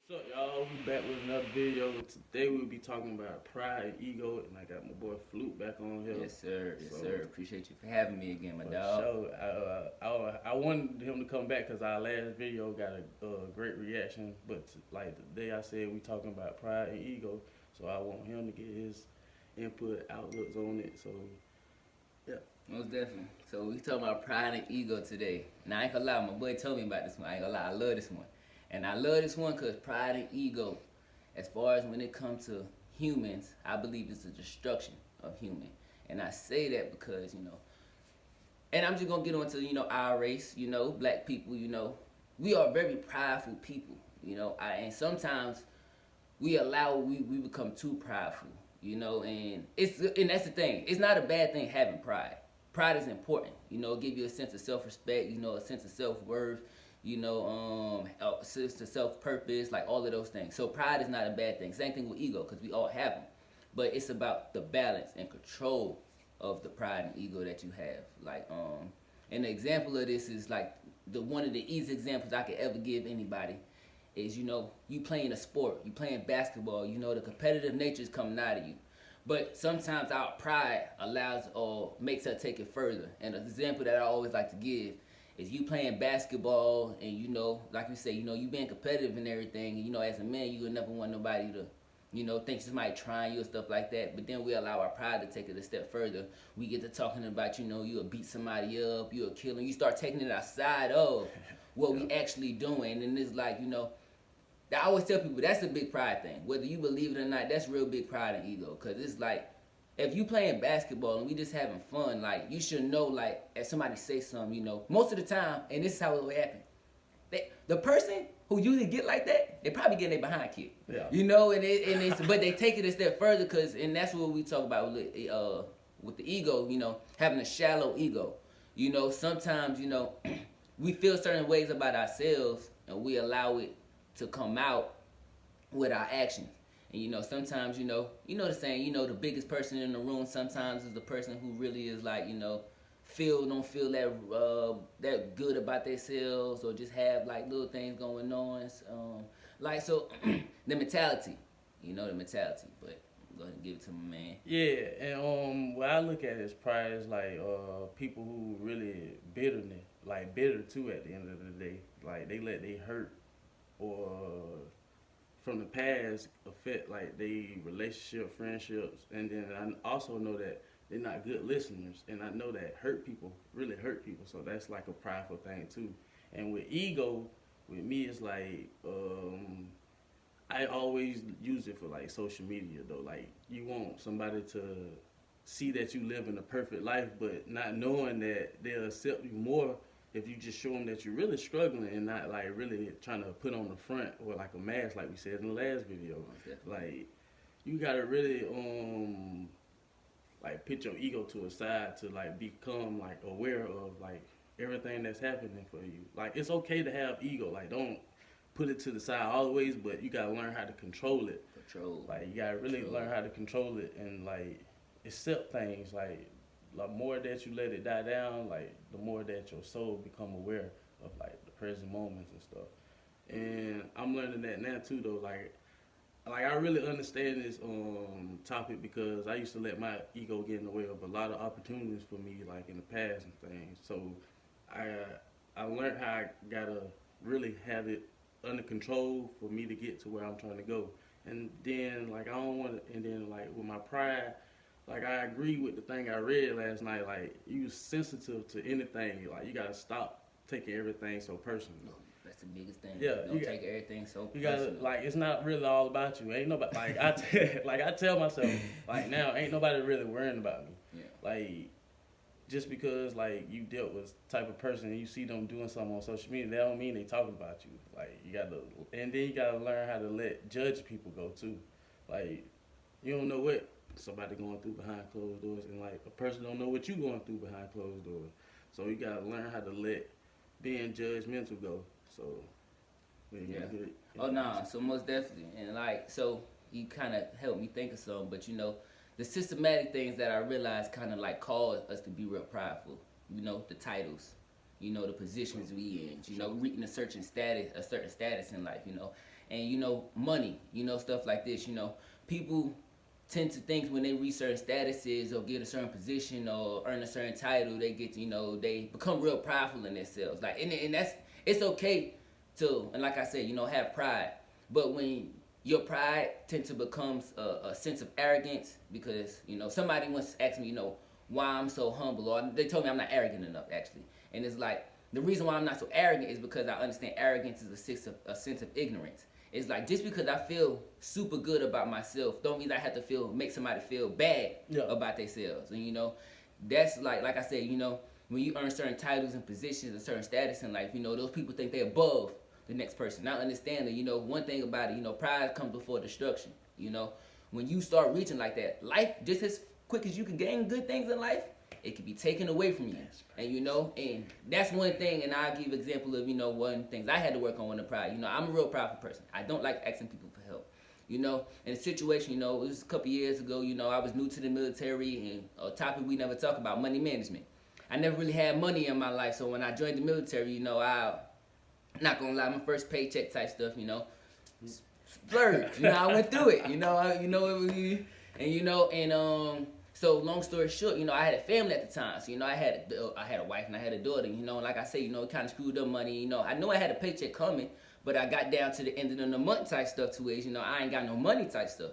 What's up, y'all? We back with another video. Today we'll be talking about pride and ego, and I got my boy Flute back on here. Yes, sir. Yes, sir. Appreciate you for having me again, my dog. I wanted him to come back because our last video got a great reaction. But like today, I said we talking about pride and ego, so I want him to get his input, outlooks on it. So yeah, most definitely. So we talking about pride and ego today. Now I ain't gonna lie, my boy told me about this one. I ain't gonna lie, I love this one. And I love this one because pride and ego, as far as when it comes to humans, I believe it's the destruction of human. And I say that because, and I'm just going to get on to, our race, black people, we are very prideful people, and sometimes we become too prideful, and that's the thing. It's not a bad thing having pride. Pride is important, give you a sense of self-respect, a sense of self-worth, a sense of self-purpose, like all of those things. So pride is not a bad thing. Same thing with ego, because we all have them. But it's about the balance and control of the pride and ego that you have. Like, an example of this is like one of the easy examples I could ever give anybody is, you playing a sport, you playing basketball, the competitive nature is coming out of you. But sometimes our pride allows or makes us take it further. And an example that I always like to give is you playing basketball and, like you say, you being competitive and everything. And, as a man, you would never want nobody to, think somebody trying you or stuff like that. But then we allow our pride to take it a step further. We get to talking about, you'll beat somebody up, you'll kill them. You start taking it outside of what we actually doing. And it's like, I always tell people that's a big pride thing. Whether you believe it or not, that's real big pride and ego. Because it's like, if you playing basketball and we just having fun, like, you should know, like, if somebody say something, most of the time, and this is how it will happen, the person who usually get like that, they probably getting their behind kicked. yeah. But they take it a step further, and that's what we talk about with the ego, having a shallow ego. Sometimes, we feel certain ways about ourselves, and we allow it to come out with our actions. And sometimes, the saying, the biggest person in the room sometimes is the person who really is like, don't feel that good about themselves, or just have like little things going on. So the mentality, the mentality. But I'm going to give it to my man. Yeah, and what I look at is pride is like people who really bitter too at the end of the day. Like they let they hurt or from the past affect like they relationship, friendships, and then I also know that they're not good listeners, and I know that really hurt people. So that's like a prideful thing too. And with ego, with me, it's like I always use it for like social media though. Like you want somebody to see that you live in a perfect life, but not knowing that they'll accept you more if you just show them that you're really struggling and not like really trying to put on the front or like a mask, like we said in the last video. Like you gotta really like put your ego to a side to like become like aware of like everything that's happening for you. Like it's okay to have ego. Like don't put it to the side always, but you gotta learn how to control it. Like you gotta really learn how to control it and like accept things like more that you let it die down, like the more that your soul become aware of like the present moments and stuff. And I'm learning that now too though. Like I really understand this topic because I used to let my ego get in the way of a lot of opportunities for me like in the past and things. So I learned how I gotta really have it under control for me to get to where I'm trying to go. And then like I don't want to, and then like with my pride, like I agree with the thing I read last night. Like you sensitive to anything. Like you gotta stop taking everything so personal. That's the biggest thing. Yeah, don't take everything so personal. You gotta like it's not really all about you. Ain't nobody like I tell myself like now ain't nobody really worrying about me. Yeah. Like just because like you dealt with type of person and you see them doing something on social media, that don't mean they talking about you. Like you gotta, and then you gotta learn how to let judge people go too. Like you don't know what somebody going through behind closed doors, and like a person don't know what you going through behind closed doors. So you gotta learn how to let being judgmental go. So yeah. Oh no, so most definitely, and like so you kind of helped me think of something, but the systematic things that I realized kind of like caused us to be real prideful. The titles, the positions we in, reaching a certain status in life, and money, stuff like this. People tend to think when they reach certain statuses or get a certain position or earn a certain title, they get to, they become real prideful in themselves. Like, and that's, it's okay to, and like I said, have pride. But when your pride tends to become a sense of arrogance, because, somebody once asked me, why I'm so humble, or they told me I'm not arrogant enough, actually. And it's like, the reason why I'm not so arrogant is because I understand arrogance is a sense of ignorance. It's like, just because I feel super good about myself don't mean I have to make somebody feel bad about themselves. And that's like I said, when you earn certain titles and positions and certain status in life, those people think they're above the next person. Not understanding, one thing about it, pride comes before destruction. When you start reaching like that, life, just as quick as you can gain good things in life, it can be taken away from you. And and that's one thing, and I'll give an example of, one of the things I had to work on with the pride. I'm a real prideful person. I don't like asking people for help. In a situation, it was a couple years ago, I was new to the military, and a topic we never talk about, money management. I never really had money in my life, so when I joined the military, I'm not gonna lie, my first paycheck type stuff, splurge. I went through it, so long story short, I had a family at the time. So, I had a wife and I had a daughter. Like I say, it kind of screwed up money. I know I had a paycheck coming, but I got down to the end of the month type stuff to where, I ain't got no money type stuff,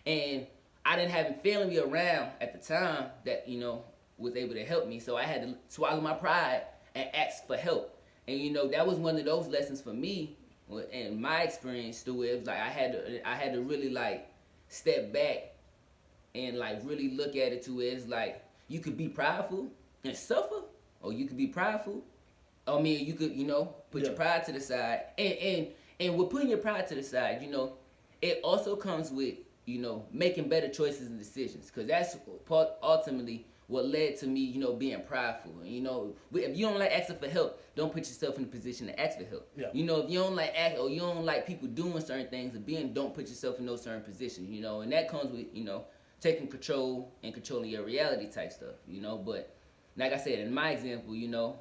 And I didn't have family around at the time that, was able to help me. So I had to swallow my pride and ask for help. And, that was one of those lessons for me and my experience too. It was like I had to really like step back and like really look at it to where it's like you could be prideful and suffer, or you could be prideful. I mean, you could, put your pride to the side, and with putting your pride to the side, it also comes with, making better choices and decisions, because that's ultimately what led to me, being prideful. And, if you don't like asking for help, don't put yourself in a position to ask for help. Yeah. If you don't like or you don't like people doing certain things, don't put yourself in those certain positions. And that comes with, taking control and controlling your reality type stuff, But like I said, in my example,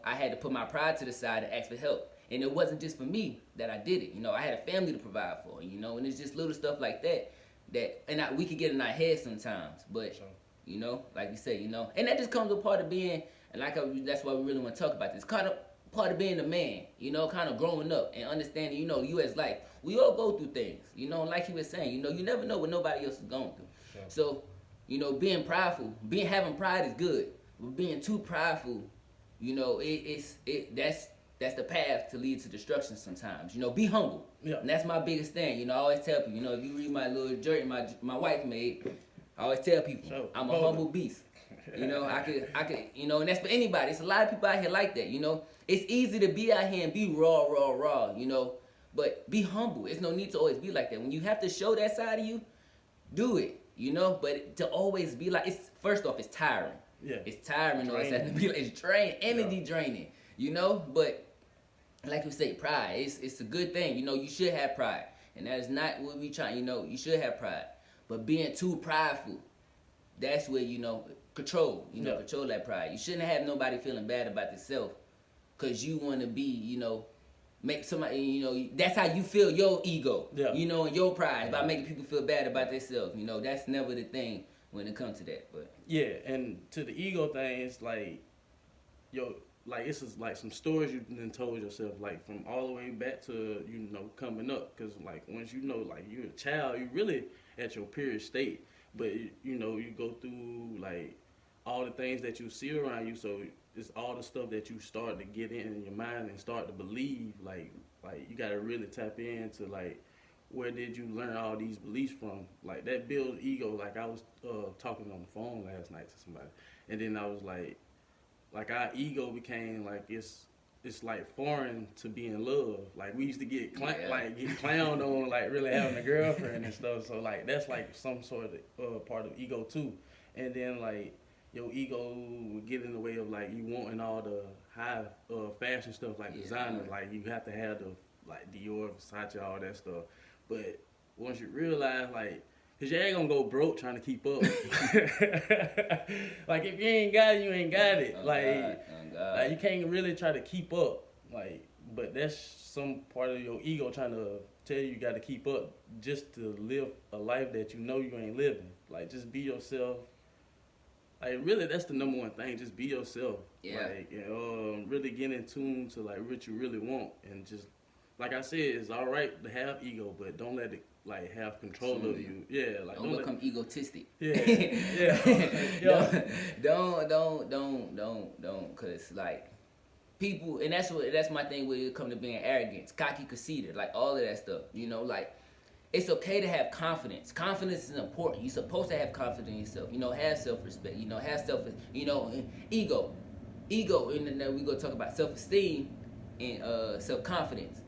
I had to put my pride to the side and ask for help. And it wasn't just for me that I did it. I had a family to provide for, and it's just little stuff like that we could get in our heads sometimes. But, like you say, and that just comes a part of being, and that's why we really want to talk about this, kind of part of being a man, kind of growing up and understanding, you as life. We all go through things, like you were saying, you never know what nobody else is going through. So, being prideful, having pride is good, but being too prideful, that's the path to lead to destruction sometimes. Be humble. Yeah. And that's my biggest thing. I always tell people, if you read my little journey my wife made, I always tell people, I'm a humble beast. I could, and that's for anybody. It's a lot of people out here like that, It's easy to be out here and be raw, but be humble. It's no need to always be like that. When you have to show that side of you, do it. But to always be like, first off, it's tiring. Yeah. It's tiring, or it's draining, energy draining, But like you say, pride, it's a good thing. You should have pride. And that is not what we try, you should have pride. But being too prideful, that's where, control, control that pride. You shouldn't have nobody feeling bad about yourself because you want to be, make somebody, that's how you feel your ego, and your pride, by making people feel bad about themselves. That's never the thing when it comes to that. But yeah, and to the ego thing, it's like, it's just like some stories you done told yourself, like from all the way back to, coming up. Because, like, once like, you're a child, you really at your purest state. But, you go through, like, all the things that you see around you, so it's all the stuff that you start to get in your mind and start to believe, like you got to really tap into, like, where did you learn all these beliefs from? Like, that builds ego. Like, I was talking on the phone last night to somebody, and then I was like our ego became, like, it's like foreign to be in love. Like, we used to get clowned on, like, really having a girlfriend and stuff. So, like, that's like some sort of part of ego too. And then, like, your ego would get in the way of, like, you wanting all the high fashion stuff, like designer. Like, you have to have the, like, Dior, Versace, all that stuff. But once you realize, like, because you ain't gonna go broke trying to keep up. Like, if you ain't got it, you ain't got it. Like, you can't really try to keep up. Like, but that's some part of your ego trying to tell you got to keep up just to live a life that you know you ain't living. Like, just be yourself. Like, really, that's the number one thing. Just be yourself. Yeah. Like, really get in tune to, like, what you really want. And just, like I said, it's all right to have ego, but don't let it, like, have control of you. Yeah. Like, don't become egotistic. Yeah. Yeah. Don't. Cause, like, people, and that's my thing when it comes to being arrogant, cocky, conceited, like, all of that stuff. You know, like, it's okay to have confidence. Confidence is important. You're supposed to have confidence in yourself. You know, have self-respect. You know, have and ego. And then we go talk about self-esteem and self-confidence.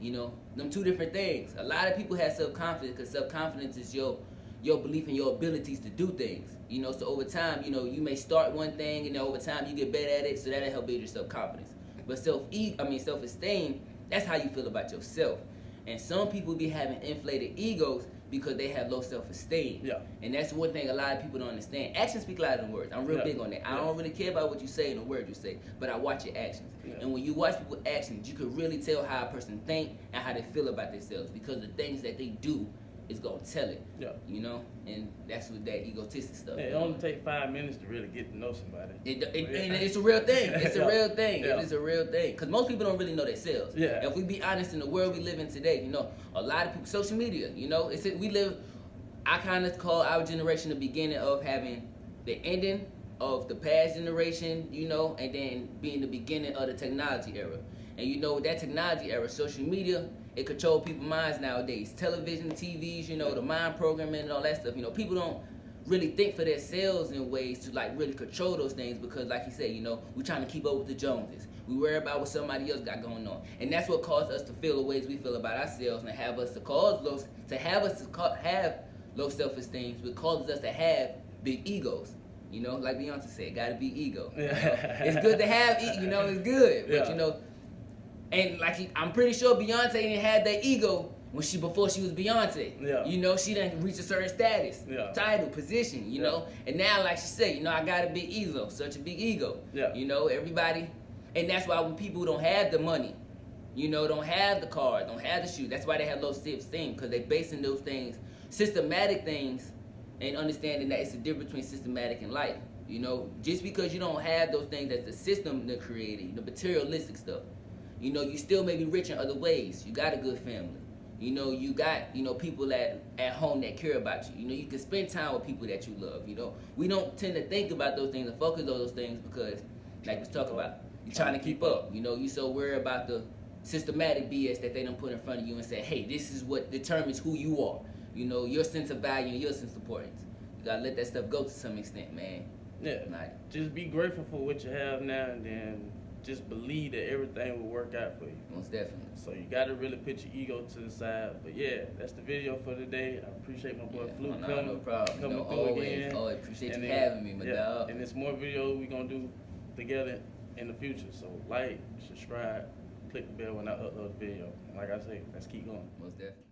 You know, them two different things. A lot of people have self-confidence because self-confidence is your belief in your abilities to do things. You know, so over time, you know, you may start one thing and then over time you get better at it, so that'll help build your self-confidence. But self-esteem, that's how you feel about yourself. And some people be having inflated egos because they have low self-esteem. Yeah. And that's one thing a lot of people don't understand. Actions speak louder than words. I'm real big on that. I don't really care about what you say and the words you say, but I watch your actions. Yeah. And when you watch people's actions, you can really tell how a person think and how they feel about themselves because the things that they do is gonna tell it. Yeah. You know, and that's what that egotistic stuff. It only take 5 minutes to really get to know somebody. And it's a real thing. It's a real thing. Yeah. It is a real thing. Because most people don't really know themselves. Yeah. If we be honest, in the world we live in today, you know, a lot of people, social media, you know, I kind of call our generation the beginning of having the ending of the past generation, you know, and then being the beginning of the technology era. And you know, that technology era, social media, it controls people's minds nowadays. Television, TVs, you know, the mind programming and all that stuff. You know, people don't really think for themselves in ways to, like, really control those things because, like you said, you know, we're trying to keep up with the Joneses. We worry about what somebody else got going on. And that's what caused us to feel the ways we feel about ourselves and have low self-esteem, which causes us to have big egos. You know, like Beyonce said, gotta be ego. You know? It's good to have, you know, it's good. But, you know, and like I'm pretty sure Beyonce didn't have that ego before she was Beyonce. Yeah. You know, she didn't reach a certain status, title, position, you know. And now, like she said, you know, I got a big ego, such a big ego. Yeah. You know, everybody, and that's why when people don't have the money, you know, don't have the car, don't have the shoes, that's why they have low self-esteem, because they basing those things, systematic things, and understanding that it's the difference between systematic and life. You know, just because you don't have those things that's the system that created, the materialistic stuff. You know, you still may be rich in other ways. You got a good family. You know, you got, you know, people at home that care about you. You know, you can spend time with people that you love, you know. We don't tend to think about those things and focus on those things because, like we talk about, you're trying to keep up. You know, you so worried about the systematic BS that they don't put in front of you and say, hey, this is what determines who you are. You know, your sense of value and your sense of importance. You gotta let that stuff go to some extent, man. Yeah. Like, just be grateful for what you have now and then just believe that everything will work out for you. Most definitely. So you got to really put your ego to the side. But yeah, that's the video for today. I appreciate my boy Fluke coming. No problem. Coming you know, through again. Always appreciate and you then, having me, my dog. And there's more videos we're going to do together in the future. So like, subscribe, click the bell when I upload the video. And like I say, let's keep going. Most definitely.